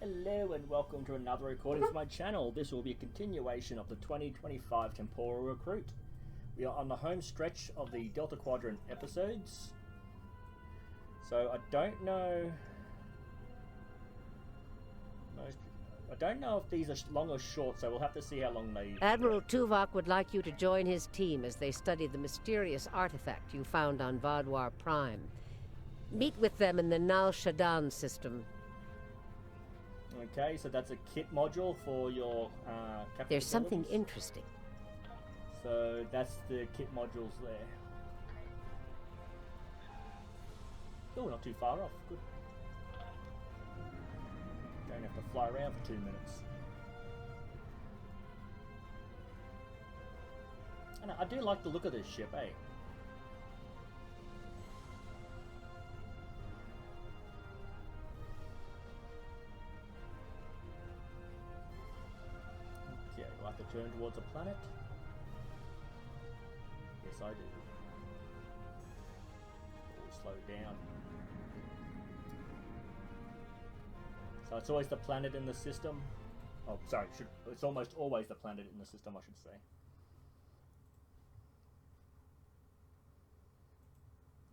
Hello and welcome to another recording from my channel. This will be a continuation of the 2025 Temporal Recruit. We are on the home stretch of the Delta Quadrant episodes. So I don't know if these are long or short, so we'll have to see how long they... Admiral Tuvok would like you to join his team as they study the mysterious artifact you found on Vaadwaur Prime. Meet with them in the Nal Shadan system. Okay, so that's a kit module for your captain. There's something interesting. So that's the kit modules there. Oh, not too far off. Good. Don't have to fly around for 2 minutes. And I do like the look of this ship, eh? Okay, we'll have to turn towards a planet. Yes, I do. Oh, slow down. So it's always the planet in the system. Oh, sorry. It's almost always the planet in the system, I should say.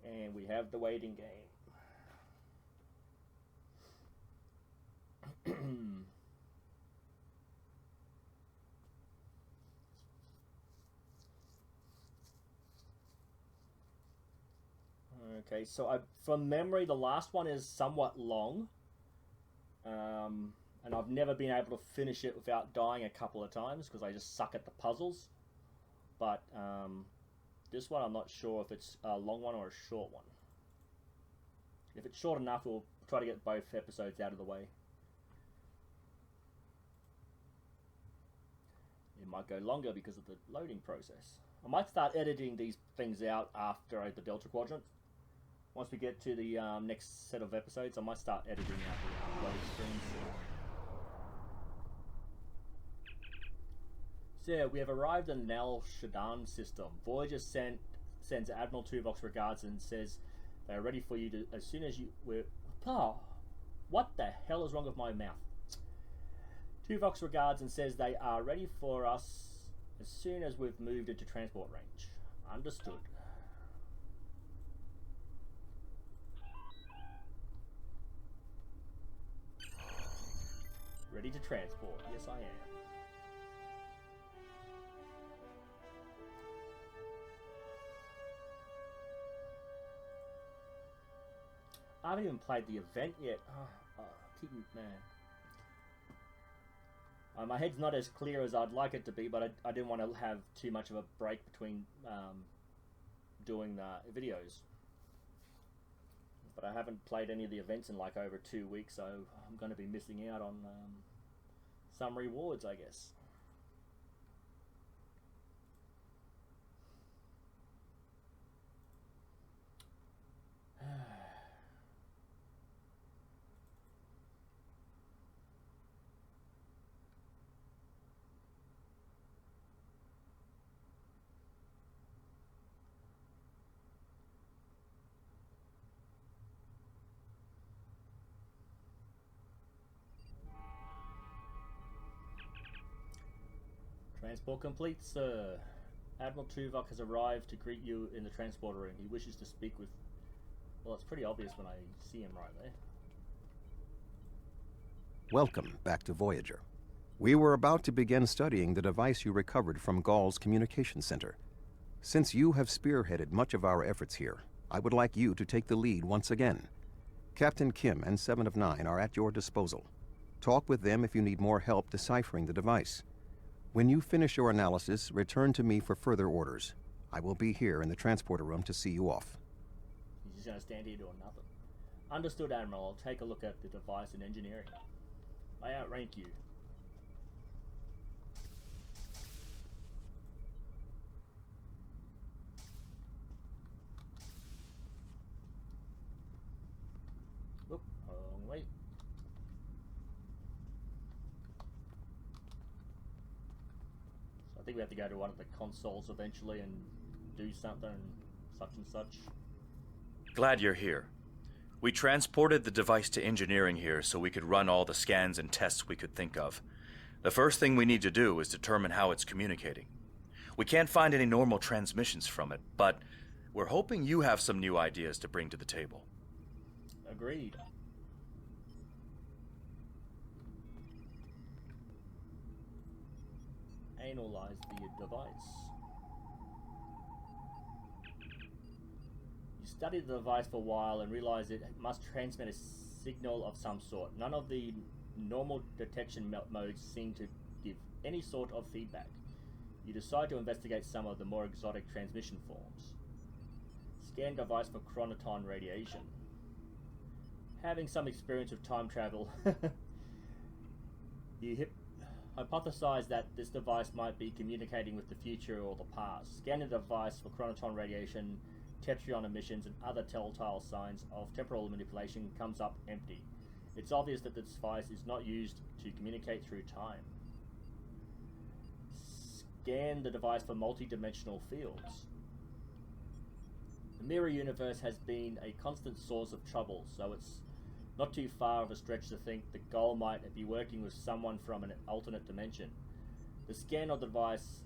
And we have the waiting game. Okay, so from memory, the last one is somewhat long. And I've never been able to finish it without dying a couple of times because I just suck at the puzzles. But this one I'm not sure if it's a long one or a short one. If it's short enough, we'll try to get both episodes out of the way. It might go longer because of the loading process. I might start editing these things out after the Delta Quadrant. Once we get to the next set of episodes, I might start editing out the loading screens. So yeah, we have arrived in the Nal Shadan system. Voyager sends Admiral Tuvok's regards and says they are ready for you to as soon as you were. Oh, what the hell is wrong with my mouth? Tuvok's regards and says they are ready for us as soon as we've moved into transport range. Understood. Ready to transport. Yes, I am. I haven't even played the event yet. My head's not as clear as I'd like it to be, but I didn't want to have too much of a break between doing the videos. But I haven't played any of the events in like over 2 weeks, so I'm going to be missing out on some rewards, I guess. Transport complete, sir. Admiral Tuvok has arrived to greet you in the transporter room. He wishes to speak with... Well, it's pretty obvious when I see him right there. Welcome back to Voyager. We were about to begin studying the device you recovered from Gall's communication center. Since you have spearheaded much of our efforts here, I would like you to take the lead once again. Captain Kim and 7 of 9 are at your disposal. Talk with them if you need more help deciphering the device. When you finish your analysis, return to me for further orders. I will be here in the transporter room to see you off. He's just going to stand here doing nothing. Understood, Admiral. I'll take a look at the device and engineering. I outrank you. Oop, wrong way. I think we have to go to one of the consoles eventually and do something, such and such. Glad you're here. We transported the device to engineering here so we could run all the scans and tests we could think of. The first thing we need to do is determine how it's communicating. We can't find any normal transmissions from it, but we're hoping you have some new ideas to bring to the table. Agreed. Analyze the device. You study the device for a while and realize it must transmit a signal of some sort. None of the normal detection modes seem to give any sort of feedback. You decide to investigate some of the more exotic transmission forms. Scan device for chronoton radiation. Having some experience with time travel, you hypothesize that this device might be communicating with the future or the past. Scan the device for chronoton radiation, tetryon emissions, and other telltale signs of temporal manipulation comes up empty. It's obvious that this device is not used to communicate through time. Scan the device for multi-dimensional fields. The mirror universe has been a constant source of trouble, so it's not too far of a stretch to think the goal might be working with someone from an alternate dimension. You scan the device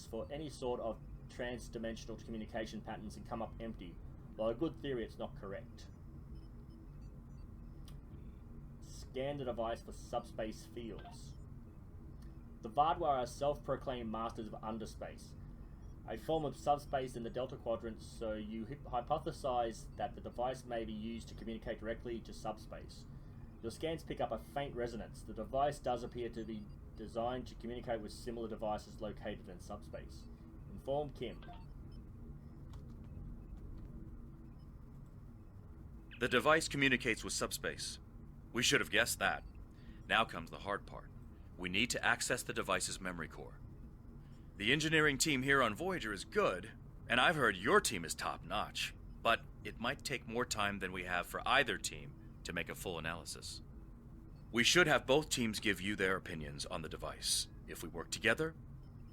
for any sort of trans-dimensional communication patterns and come up empty. While a good theory, it's not correct. Scan the device for subspace fields. The Vadwar are self-proclaimed masters of underspace, a form of subspace in the Delta Quadrant, so you hypothesize that the device may be used to communicate directly to subspace. Your scans pick up a faint resonance. The device does appear to be designed to communicate with similar devices located in subspace. Inform Kim. The device communicates with subspace. We should have guessed that. Now comes the hard part. We need to access the device's memory core. The engineering team here on Voyager is good, and I've heard your team is top-notch, but it might take more time than we have for either team to make a full analysis. We should have both teams give you their opinions on the device. If we work together,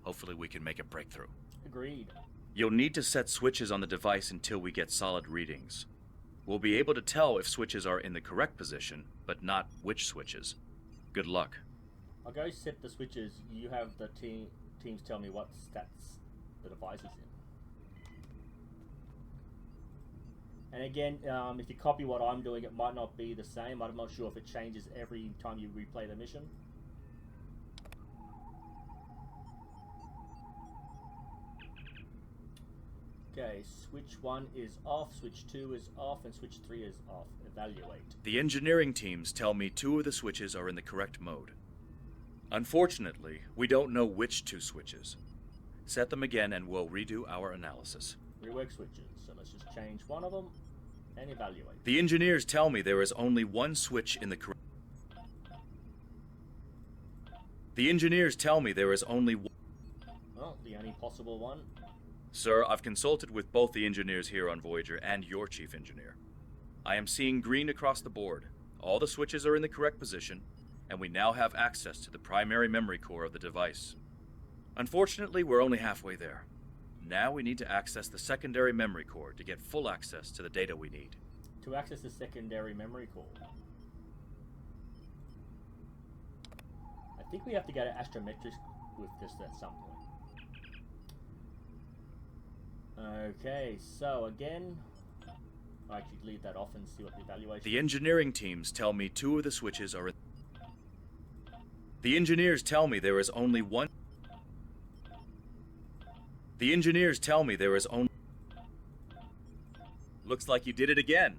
hopefully we can make a breakthrough. Agreed. You'll need to set switches on the device until we get solid readings. We'll be able to tell if switches are in the correct position, but not which switches. Good luck. I'll go set the switches. You have the teams tell me what stats the device is in. And again, if you copy what I'm doing, it might not be the same. I'm not sure if it changes every time you replay the mission. Okay, switch 1 is off, switch 2 is off, and switch 3 is off. Evaluate. The engineering teams tell me 2 of the switches are in the correct mode. Unfortunately, we don't know which 2 switches. Set them again and we'll redo our analysis. Rework switches, so let's just change one of them and evaluate. The engineers tell me there is only one switch in the correct... The engineers tell me there is only one... Well, the only possible one. Sir, I've consulted with both the engineers here on Voyager and your chief engineer. I am seeing green across the board. All the switches are in the correct position, and we now have access to the primary memory core of the device. Unfortunately, we're only halfway there. Now we need to access the secondary memory core to get full access to the data we need. To access the secondary memory core, I think we have to go to astrometrics with this at some point. Okay, so again, I'll actually leave that off and see what the evaluation... The engineering teams tell me 2 of the switches are in... The engineers tell me there is only one... The engineers tell me there is only... Looks like you did it again.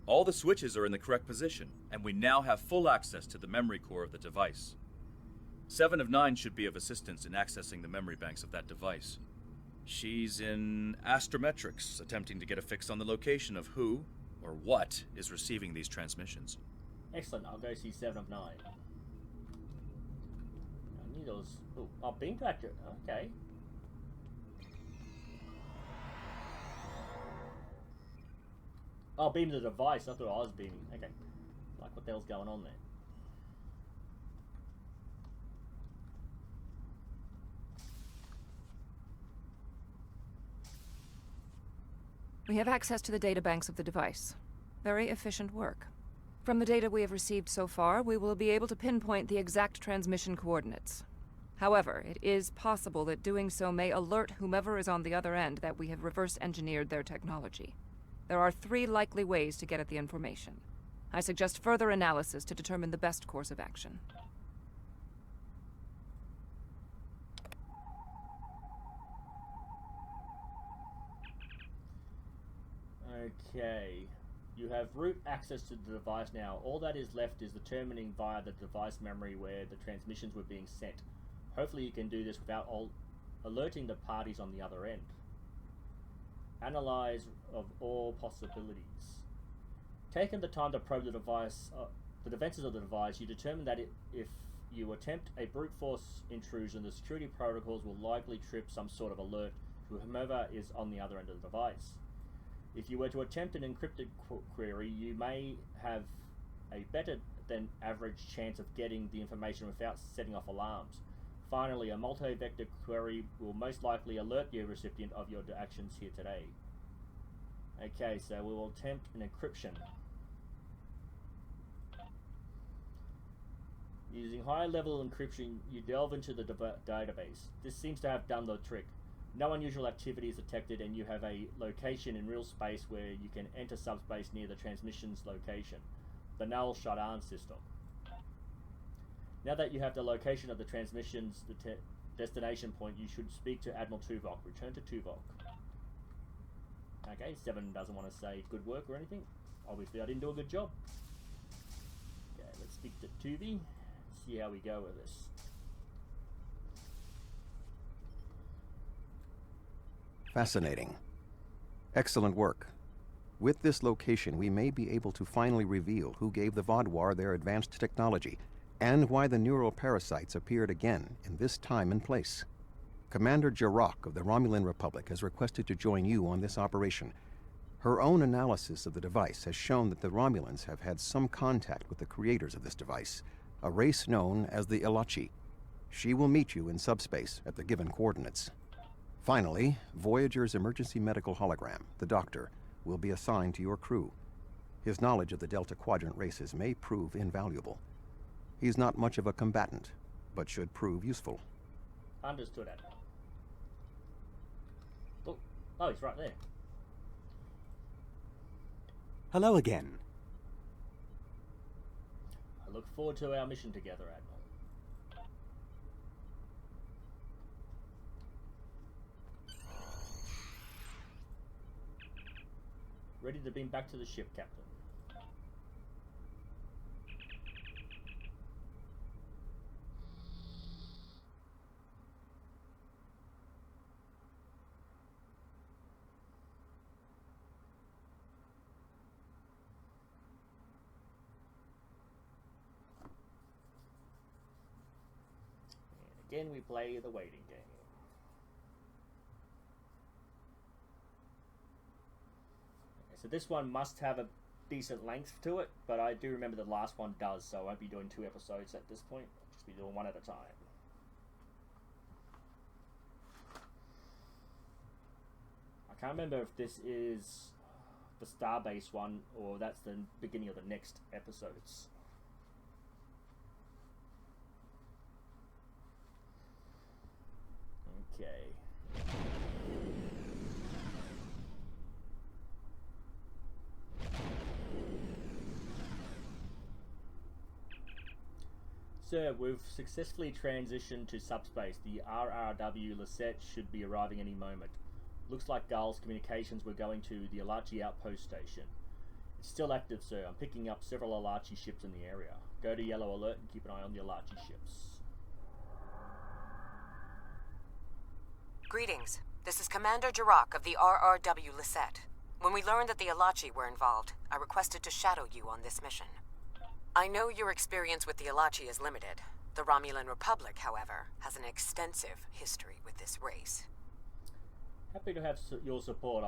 All the switches are in the correct position, and we now have full access to the memory core of the device. 7 of 9 should be of assistance in accessing the memory banks of that device. She's in astrometrics, attempting to get a fix on the location of who, or what, is receiving these transmissions. Excellent, I'll go see 7 of 9. I need those... Oh, beam tractor, okay. Oh, beam the device, I thought I was beaming. Okay. Like, what the hell's going on there? We have access to the databanks of the device. Very efficient work. From the data we have received so far, we will be able to pinpoint the exact transmission coordinates. However, it is possible that doing so may alert whomever is on the other end that we have reverse-engineered their technology. There are 3 likely ways to get at the information. I suggest further analysis to determine the best course of action. Okay. You have root access to the device now. All that is left is determining via the device memory where the transmissions were being sent. Hopefully you can do this without alerting the parties on the other end. Analyze of all possibilities. Taking the time to probe the device, the defenses of the device, you determine that if you attempt a brute force intrusion, the security protocols will likely trip some sort of alert to whomever is on the other end of the device. If you were to attempt an encrypted query, you may have a better than average chance of getting the information without setting off alarms. Finally, a multi-vector query will most likely alert the recipient of your actions here today. Okay, so we will attempt an encryption. Using higher level encryption, you delve into the database. This seems to have done the trick. No unusual activity is detected, and you have a location in real space where you can enter subspace near the transmission's location, the null shutdown system. Now that you have the location of the transmission's destination point, you should speak to Admiral Tuvok. Return to Tuvok. Okay, 7 doesn't want to say good work or anything. Obviously I didn't do a good job. Okay, let's speak to Tuvi. See how we go with this. Fascinating. Excellent work. With this location, we may be able to finally reveal who gave the Vaadwaur their advanced technology, and why the neural parasites appeared again in this time and place. Commander Jirok of the Romulan Republic has requested to join you on this operation. Her own analysis of the device has shown that the Romulans have had some contact with the creators of this device, a race known as the Ilachi. She will meet you in subspace at the given coordinates. Finally, Voyager's emergency medical hologram, the Doctor, will be assigned to your crew. His knowledge of the Delta Quadrant races may prove invaluable. He's not much of a combatant, but should prove useful. Understood, Admiral. Oh, he's right there. Hello again. I look forward to our mission together, Admiral. Ready to beam back to the ship, Captain. And again, we play the waiting game. So this one must have a decent length to it, but I do remember the last one does, so I won't be doing 2 episodes at this point. I'll just be doing 1 at a time. I can't remember if this is the Starbase one or that's the beginning of the next episodes. Okay. Sir, we've successfully transitioned to subspace. The RRW Lisette should be arriving any moment. Looks like Gull's communications were going to the Ilachi outpost station. It's still active, sir. I'm picking up several Ilachi ships in the area. Go to Yellow Alert and keep an eye on the Ilachi ships. Greetings. This is Commander Jirok of the RRW Lisette. When we learned that the Ilachi were involved, I requested to shadow you on this mission. I know your experience with the Ilachi is limited. The Romulan Republic, however, has an extensive history with this race. Happy to have your support.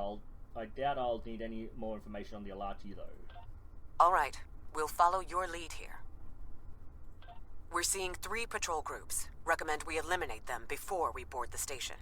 I doubt I'll need any more information on the Ilachi, though. Alright, we'll follow your lead here. We're seeing 3 patrol groups. Recommend we eliminate them before we board the station.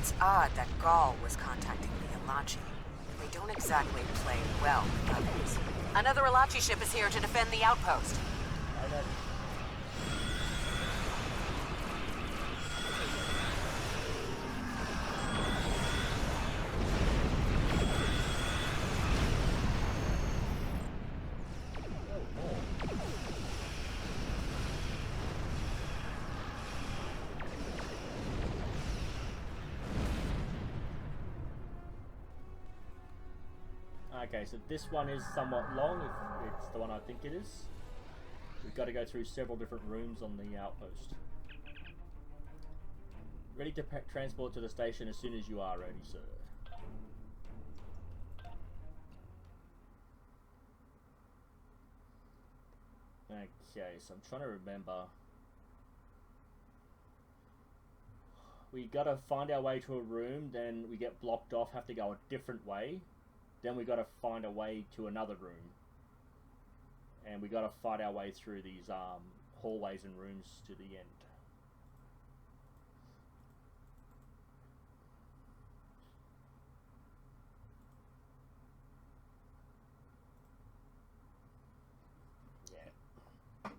It's odd that Gaul was contacting the Alachi. They don't exactly play well with others. Another Alachi ship is here to defend the outpost. I know. Okay, so this one is somewhat long, if it's the one I think it is. We've got to go through several different rooms on the outpost. Ready to transport to the station as soon as you are ready, sir. Okay, so I'm trying to remember. We gotta find our way to a room, then we get blocked off, have to go a different way. Then we got to find a way to another room, and we got to fight our way through these hallways and rooms to the end. Yeah.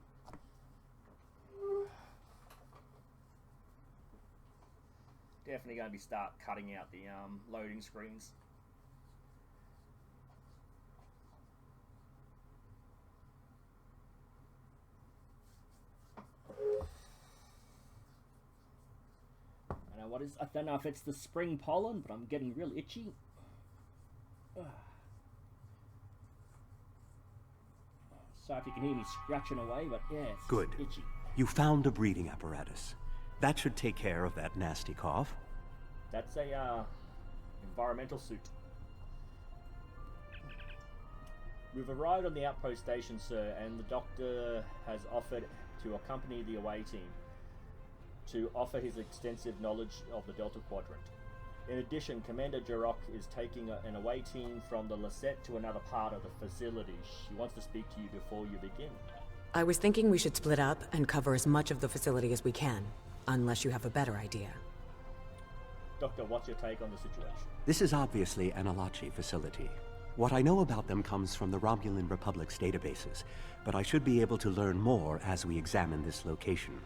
Definitely going to be start cutting out the loading screens. What is? I don't know if it's the spring pollen, but I'm getting real itchy. Sorry if you can hear me scratching away, but yeah, it's Good. itchy. You found a breathing apparatus. That should take care of that nasty cough. That's a environmental suit. We've arrived on the outpost station, sir, and the doctor has offered to accompany the away team to offer his extensive knowledge of the Delta Quadrant. In addition, Commander Jarok is taking an away team from the Lisette to another part of the facility. She wants to speak to you before you begin. I was thinking we should split up and cover as much of the facility as we can, unless you have a better idea. Doctor, what's your take on the situation? This is obviously an Alachi facility. What I know about them comes from the Romulan Republic's databases, but I should be able to learn more as we examine this location.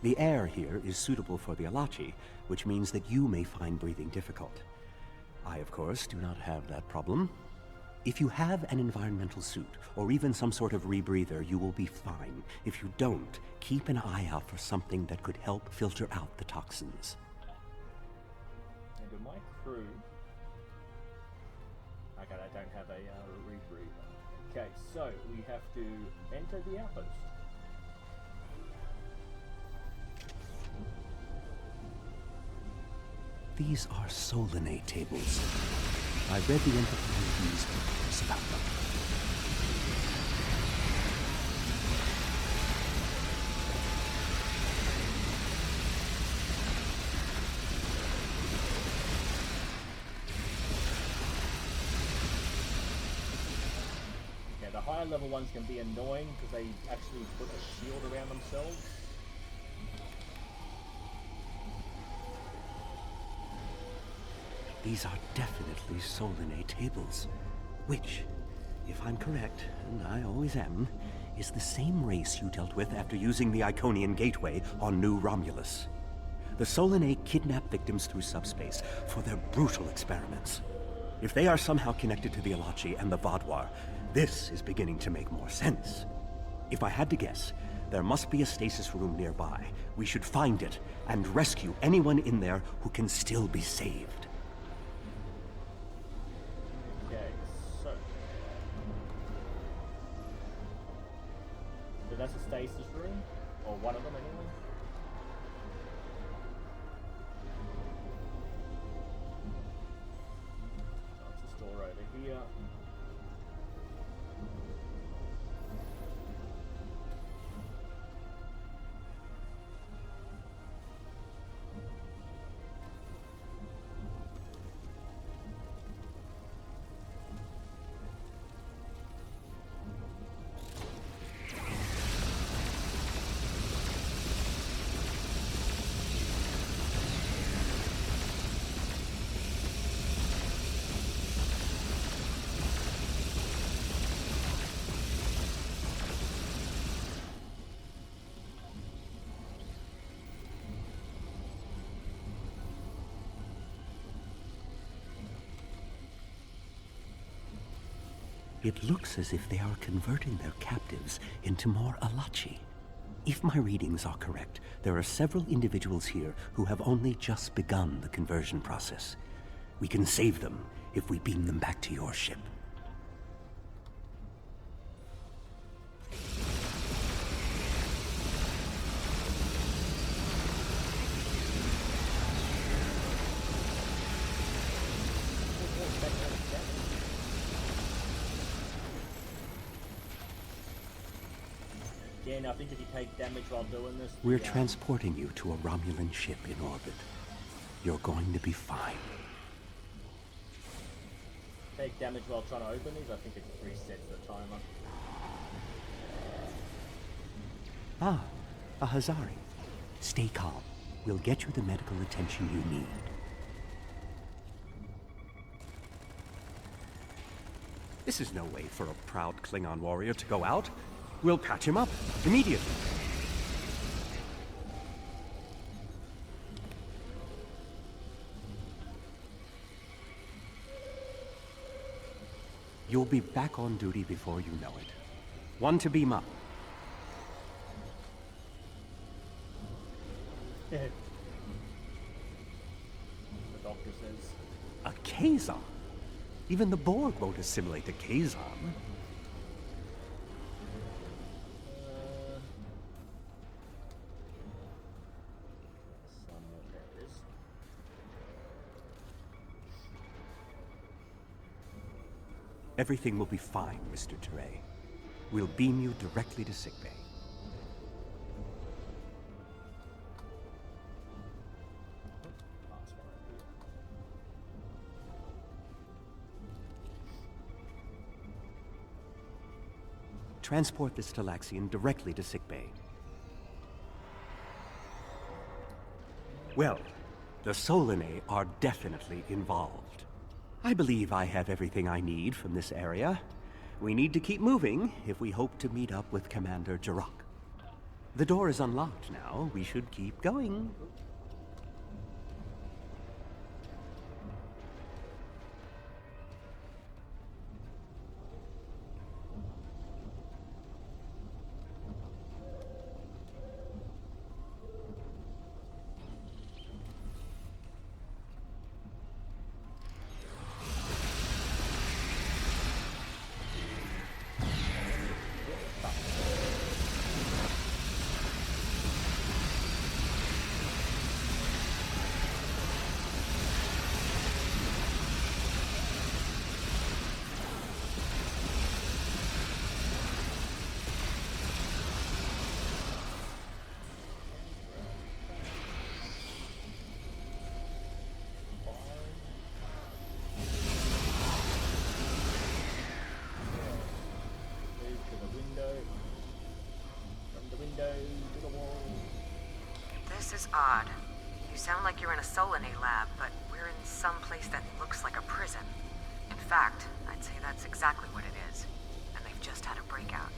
The air here is suitable for the Alachi, which means that you may find breathing difficult. I, of course, do not have that problem. If you have an environmental suit, or even some sort of rebreather, you will be fine. If you don't, keep an eye out for something that could help filter out the toxins. And to my crew... Okay, I don't have a rebreather. Okay, so we have to enter the outpost. These are Solinate tables. I read the Enterprise newspapers about them. Okay, the higher level ones can be annoying because they actually put a shield around themselves. These are definitely Solinate tables, which, if I'm correct, and I always am, is the same race you dealt with after using the Iconian Gateway on New Romulus. The Solinate kidnap victims through subspace for their brutal experiments. If they are somehow connected to the Alachi and the Vaadwaur, this is beginning to make more sense. If I had to guess, there must be a stasis room nearby. We should find it and rescue anyone in there who can still be saved. So that's a stasis room, or one of them anyway. That's a store over here. It looks as if they are converting their captives into more Alachi. If my readings are correct, there are several individuals here who have only just begun the conversion process. We can save them if we beam them back to your ship. Again, I think if you take damage while doing this... We're transporting you to a Romulan ship in orbit. You're going to be fine. Take damage while trying to open these, I think it resets the timer. Ah, a Hazari. Stay calm. We'll get you the medical attention you need. This is no way for a proud Klingon warrior to go out. We'll patch him up immediately. You'll be back on duty before you know it. One to beam up. The doctor says. A Kazon? Even the Borg won't assimilate a Kazon. Everything will be fine, Mr. Teray. We'll beam you directly to sickbay. Transport this Talaxian directly to sickbay. Well, the Solanae are definitely involved. I believe I have everything I need from this area. We need to keep moving if we hope to meet up with Commander Jirok. The door is unlocked now. We should keep going. This is odd. You sound like you're in a Solanae lab, but we're in some place that looks like a prison. In fact, I'd say that's exactly what it is. And they've just had a breakout.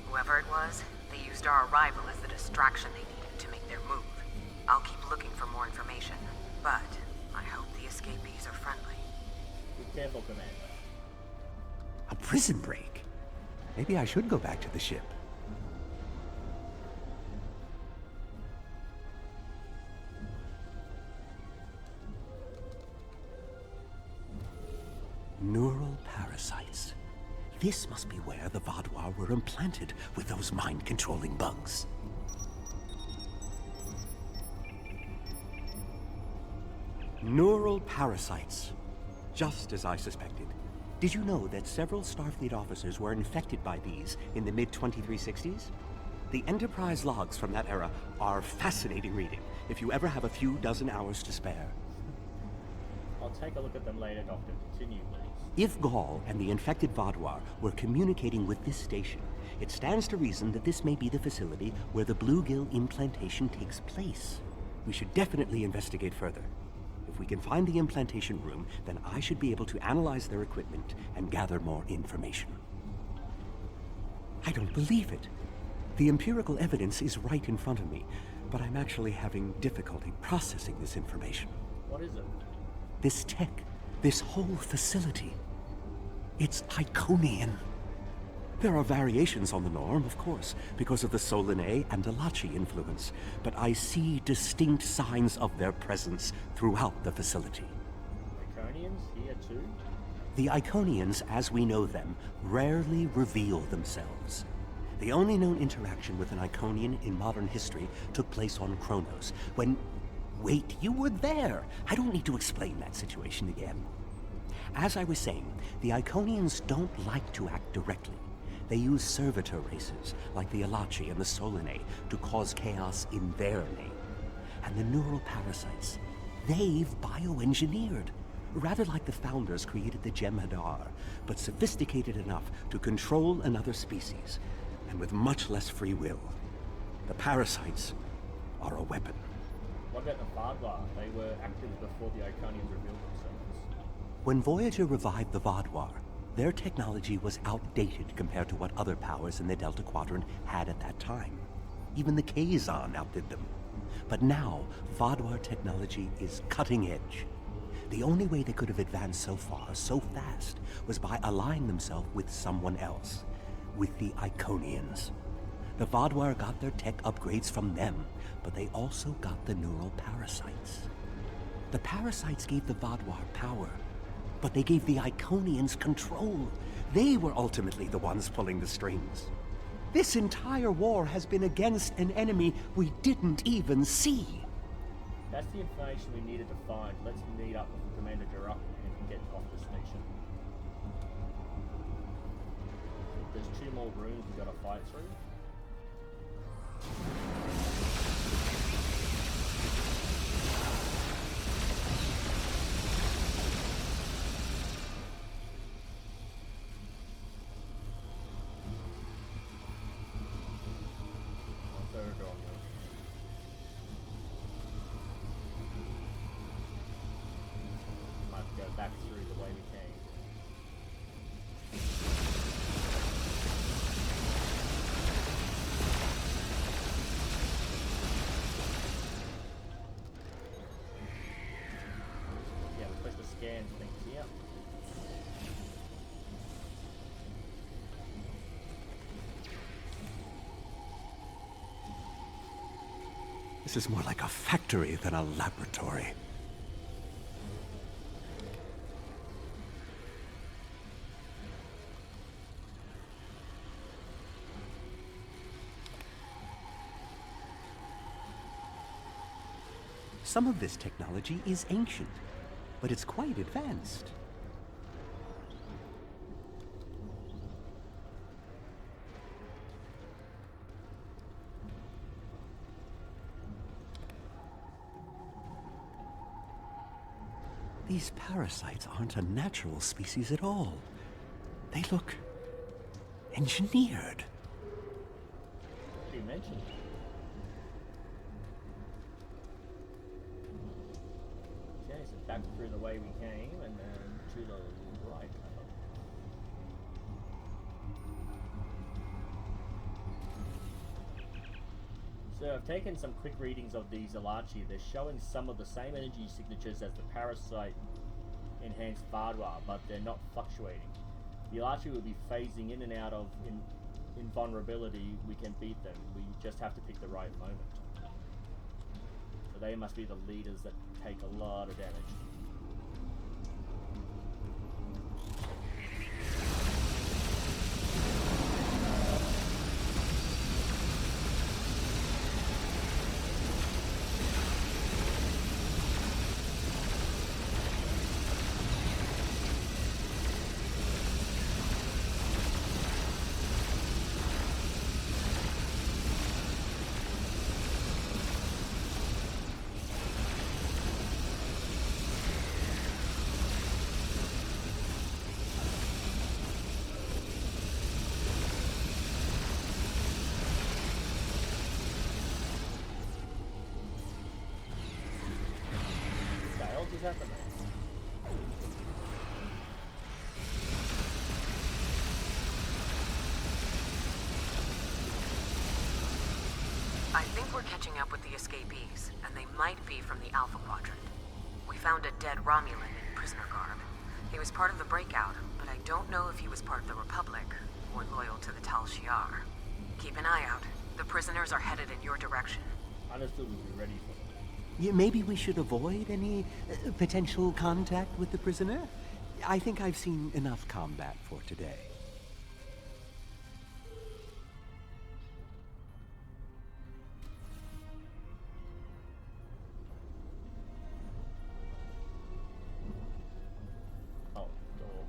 Whoever it was, they used our arrival as the distraction they needed to make their move. I'll keep looking for more information, but I hope the escapees are friendly. Be careful, Commander. A prison break? Maybe I should go back to the ship. Neural parasites. This must be where the Vaadwaur were implanted with those mind-controlling bugs. Neural parasites. Just as I suspected. Did you know that several Starfleet officers were infected by these in the mid-2360s? The Enterprise logs from that era are fascinating reading, if you ever have a few dozen hours to spare. I'll take a look at them later, Doctor. Continue, please. If Gaul and the infected Vaadwaur were communicating with this station, it stands to reason that this may be the facility where the bluegill implantation takes place. We should definitely investigate further. If we can find the implantation room, then I should be able to analyze their equipment and gather more information. I don't believe it. The empirical evidence is right in front of me, but I'm actually having difficulty processing this information. What is it? This tech, this whole facility. It's Iconian. There are variations on the norm, of course, because of the Solanae and Alachi influence, but I see distinct signs of their presence throughout the facility. Iconians here too? The Iconians, as we know them, rarely reveal themselves. The only known interaction with an Iconian in modern history took place on Kronos, when... Wait, you were there! I don't need to explain that situation again. As I was saying, the Iconians don't like to act directly. They use servitor races, like the Alachi and the Solanae, to cause chaos in their name. And the neural parasites, they've bioengineered. Rather like the founders created the Jem'Hadar, but sophisticated enough to control another species, and with much less free will. The parasites are a weapon. What about the Vadwa? They were active before the Iconians revealed themselves. When Voyager revived the Vadwar, their technology was outdated compared to what other powers in the Delta Quadrant had at that time. Even the Kazon outdid them. But now, Vadwar technology is cutting edge. The only way they could have advanced so far, so fast, was by allying themselves with someone else. With the Iconians. The Vadwar got their tech upgrades from them, but they also got the neural parasites. The parasites gave the Vadwar power, but they gave the Iconians control. They were ultimately the ones pulling the strings. This entire war has been against an enemy we didn't even see. That's the information we needed to find. Let's meet up with Commander Jirok and get off the station. There's 2 more rooms we gotta fight through. Back through the way we came. Yeah, we're supposed to scan things here. This is more like a factory than a laboratory. Some of this technology is ancient, but it's quite advanced. These parasites aren't a natural species at all. They look engineered. You mentioned. Okay, so back through the way we came, and then to the right. So I've taken some quick readings of these Alachi. They're showing some of the same energy signatures as the parasite enhanced Vadwa, but they're not fluctuating. The Alachi will be phasing in and out of invulnerability. We can beat them. We just have to pick the right moment. So they must be the leaders that take a lot of damage. Happening. I think we're catching up with the escapees, and they might be from the Alpha Quadrant. We found a dead Romulan in prisoner garb. He was part of the breakout, but I don't know if he was part of the Republic or loyal to the Tal Shiar. Keep an eye out. The prisoners are headed in your direction. Understood, we'll be ready for them. Yeah, maybe we should avoid any potential contact with the prisoner? I think I've seen enough combat for today. Oh, door.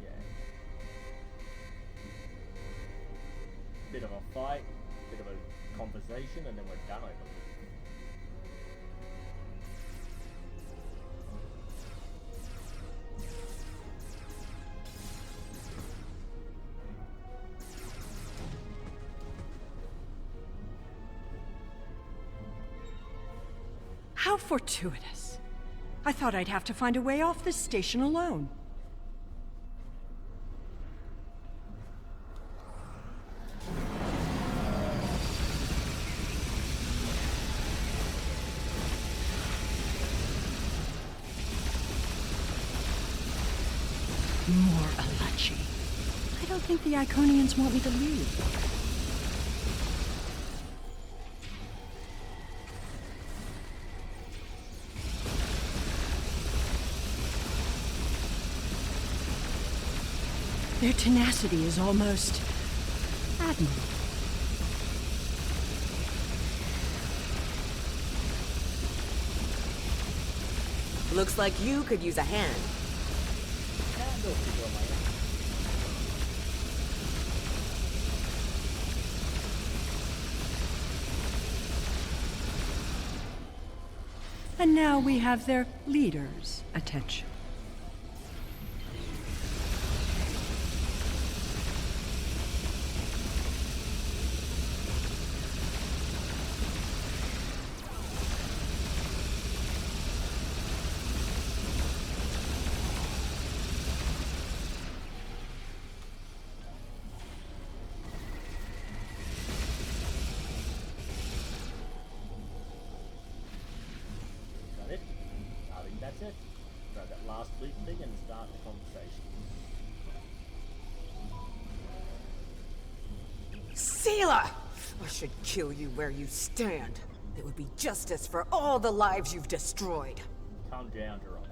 Yeah. Bit of a fight, bit of a conversation, and then we're done, I believe. How fortuitous. I thought I'd have to find a way off this station alone. More Alachi. I don't think the Iconians want me to leave. Their tenacity is almost admirable. Looks like you could use a hand. And now we have their leader's attention. That's it. Grab that last loot thing and start the conversation. Seela! I should kill you where you stand. It would be justice for all the lives you've destroyed. Calm down, Jerome.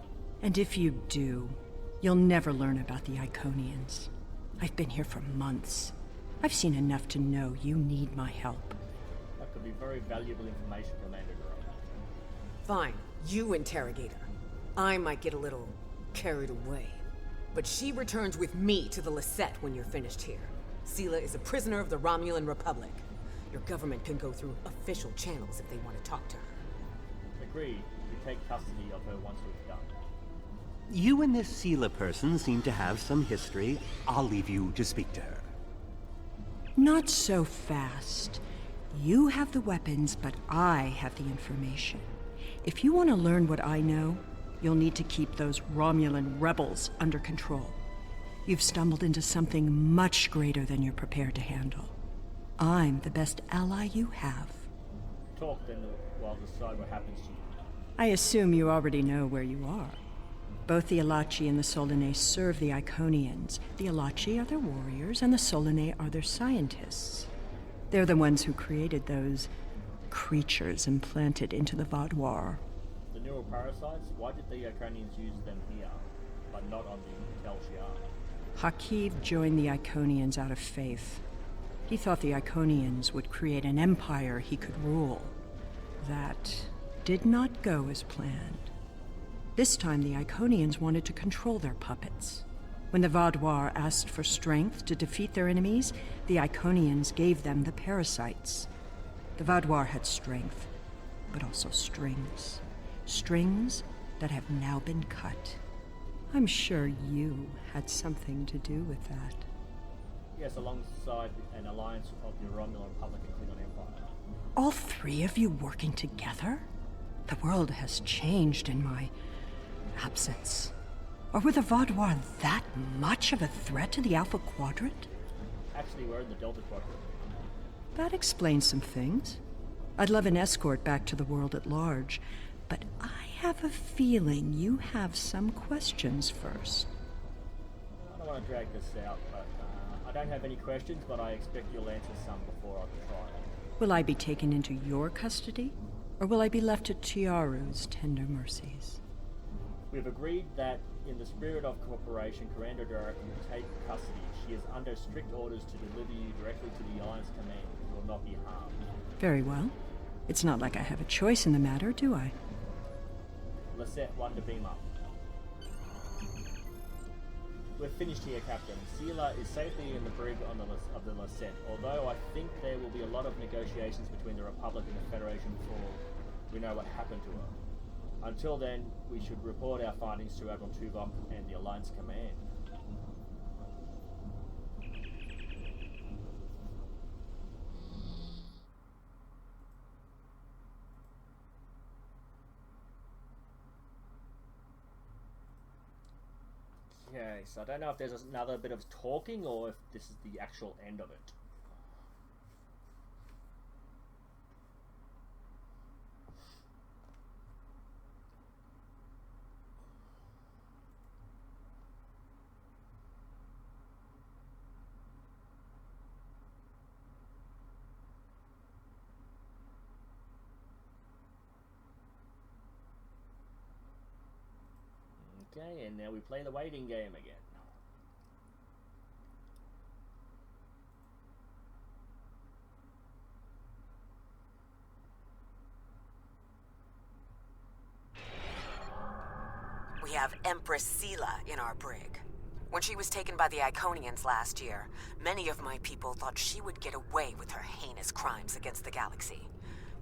And if you do, you'll never learn about the Iconians. I've been here for months. I've seen enough to know you need my help. That could be very valuable information, Commander Jerome. Fine, you interrogate her. I might get a little carried away. But she returns with me to the Lisette when you're finished here. Seela is a prisoner of the Romulan Republic. Your government can go through official channels if they want to talk to her. Agreed. We take custody of her once we've done. You and this Seela person seem to have some history. I'll leave you to speak to her. Not so fast. You have the weapons, but I have the information. If you want to learn what I know, you'll need to keep those Romulan rebels under control. You've stumbled into something much greater than you're prepared to handle. I'm the best ally you have. Talk then while decide what happens to you. I assume you already know where you are. Both the Alachi and the Solanae serve the Iconians. The Alachi are their warriors, and the Solanae are their scientists. They're the ones who created those creatures implanted into the Vaadwaur. The neural parasites, why did the Iconians use them here, but not on the Tal Shiar? Hakiv joined the Iconians out of faith. He thought the Iconians would create an empire he could rule. That did not go as planned. This time the Iconians wanted to control their puppets. When the Vaadwaur asked for strength to defeat their enemies, the Iconians gave them the parasites. The Vaadwaur had strength, but also strings. Strings that have now been cut. I'm sure you had something to do with that. Yes, alongside an alliance of the Romulan Republic and Klingon Empire. All three of you working together? The world has changed in my absence. Or were the Vaadwaur that much of a threat to the Alpha Quadrant? Actually, we're in the Delta Quadrant. That explains some things. I'd love an escort back to the world at large, but I have a feeling you have some questions first. I don't want to drag this out, but I don't have any questions, but I expect you'll answer some before I try. Will I be taken into your custody, or will I be left to Tiaru's tender mercies? We've agreed that, in the spirit of cooperation, Commander Durek will take custody. She is under strict orders to deliver you directly to the Alliance Command. You will not be harmed. Very well. It's not like I have a choice in the matter, do I? Lisette 1 to beam up. We're finished here, Captain. Sealer is safely in the brig of the Lisette, although I think there will be a lot of negotiations between the Republic and the Federation before we know what happened to her. Until then, we should report our findings to Admiral Tuvok and the Alliance Command. Okay, so I don't know if there's another bit of talking or if this is the actual end of it. Okay, and now we play the waiting game again. We have Empress Sela in our brig. When she was taken by the Iconians last year, many of my people thought she would get away with her heinous crimes against the galaxy.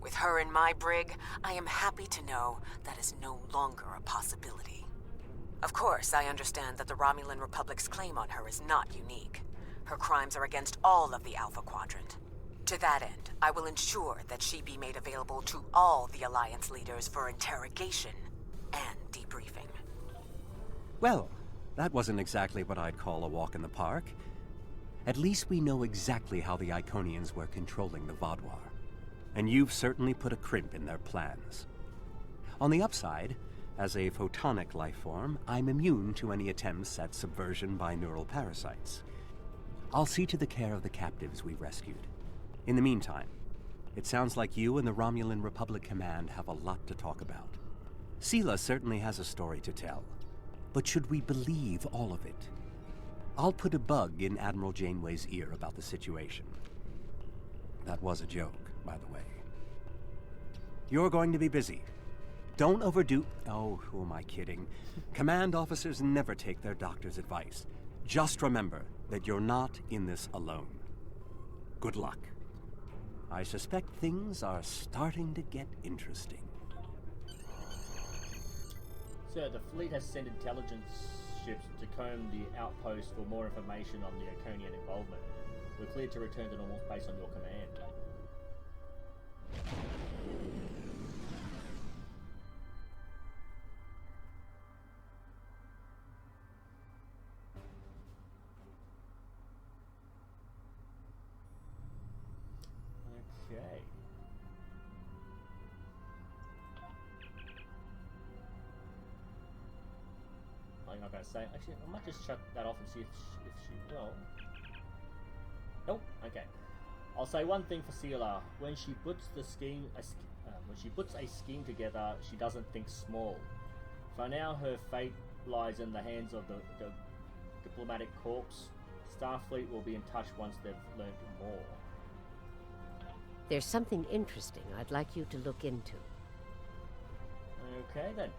With her in my brig, I am happy to know that is no longer a possibility. Of course, I understand that the Romulan Republic's claim on her is not unique. Her crimes are against all of the Alpha Quadrant. To that end, I will ensure that she be made available to all the Alliance leaders for interrogation and debriefing. Well, that wasn't exactly what I'd call a walk in the park. At least we know exactly how the Iconians were controlling the Vaadwaur. And you've certainly put a crimp in their plans. On the upside, as a photonic life form, I'm immune to any attempts at subversion by neural parasites. I'll see to the care of the captives we rescued. In the meantime, it sounds like you and the Romulan Republic Command have a lot to talk about. Sela certainly has a story to tell, but should we believe all of it? I'll put a bug in Admiral Janeway's ear about the situation. That was a joke, by the way. You're going to be busy. Don't overdo... Oh, who am I kidding? Command officers never take their doctor's advice. Just remember that you're not in this alone. Good luck. I suspect things are starting to get interesting. Sir, the fleet has sent intelligence ships to comb the outpost for more information on the Iconian involvement. We're cleared to return to normal space on your command. Okay. I'm not going to say. Actually, I might just shut that off and see if she will. Nope. Okay. I'll say one thing for Sela. When she puts the scheme, when she puts a scheme together, she doesn't think small. For now, her fate lies in the hands of the diplomatic corps. Starfleet will be in touch once they've learned more. There's something interesting I'd like you to look into. Okay then.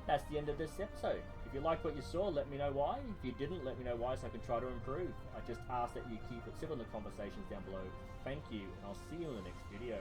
That's the end of this episode. If you liked what you saw, let me know why. If you didn't, let me know why so I can try to improve. I just ask that you keep it civil in the conversations down below. Thank you, and I'll see you in the next video.